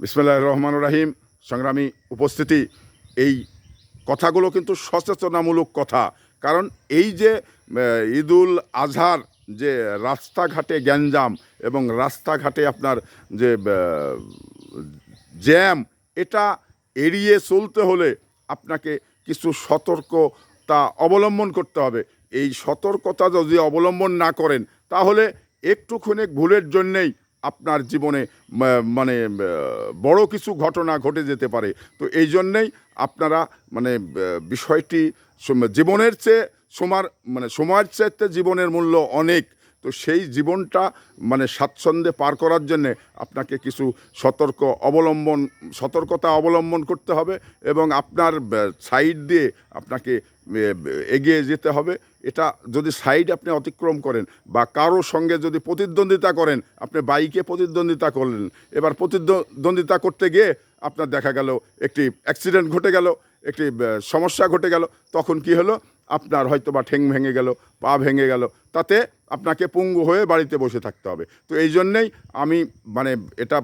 বিসমিল্লাহির রহমানির রহিম। সংগ্রামী উপস্থিতি, এই কথাগুলো কিন্তু সচেতনামূলক কথা। কারণ এই যে ঈদুল আজহার যে রাস্তাঘাটে গ্যাঞ্জাম এবং রাস্তাঘাটে আপনার যে জ্যাম, এটা এড়িয়ে চলতে হলে আপনাকে কিছু সতর্কতা অবলম্বন করতে হবে। এই সতর্কতা যদি অবলম্বন না করেন তাহলে একটুখানি ভুলের জন্যেই আপনার জীবনে মানে বড় কিছু ঘটনা ঘটে যেতে পারে। তো এই জন্যেই আপনারা মানে বিষয়টি জীবনের চেয়ে সময়ের চাইতে জীবনের মূল্য অনেক। তো সেই জীবনটা মানে স্বাচ্ছন্দ্যে পার করার জন্যে আপনাকে কিছু সতর্কতা অবলম্বন করতে হবে এবং আপনার সাইড দিয়ে আপনাকে এগিয়ে যেতে হবে। এটা যদি সাইড আপনি অতিক্রম করেন বা কারোর সঙ্গে যদি প্রতিদ্বন্দ্বিতা করেন, আপনি বাইকে প্রতিদ্বন্দ্বিতা করলেন, এবার প্রতিদ্বন্দ্বিতা করতে গিয়ে আপনার দেখা গেল একটি অ্যাক্সিডেন্ট ঘটে গেল, একটি সমস্যা ঘটে গেল, তখন কি হলো, আপনার হয়তো বা ঠ্যাং ভেঙে গেল, পা ভেঙে গেল, তাতে আপনাকে পঙ্গু হয়ে বাড়িতে বসে থাকতে হবে। তো এই জন্যেই আমি মানে এটা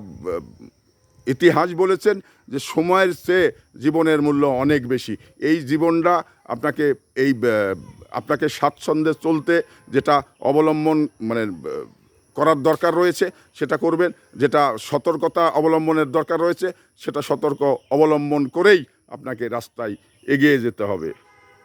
ইতিহাস বলেছেন যে সময়ের চেয়ে জীবনের মূল্য অনেক বেশি। এই জীবনটা আপনাকে স্বাচ্ছন্দ্যে চলতে যেটা অবলম্বন মানে করার দরকার রয়েছে সেটা করবেন, যেটা সতর্কতা অবলম্বনের দরকার রয়েছে সেটা সতর্ক অবলম্বন করেই আপনাকে রাস্তায় এগিয়ে যেতে হবে।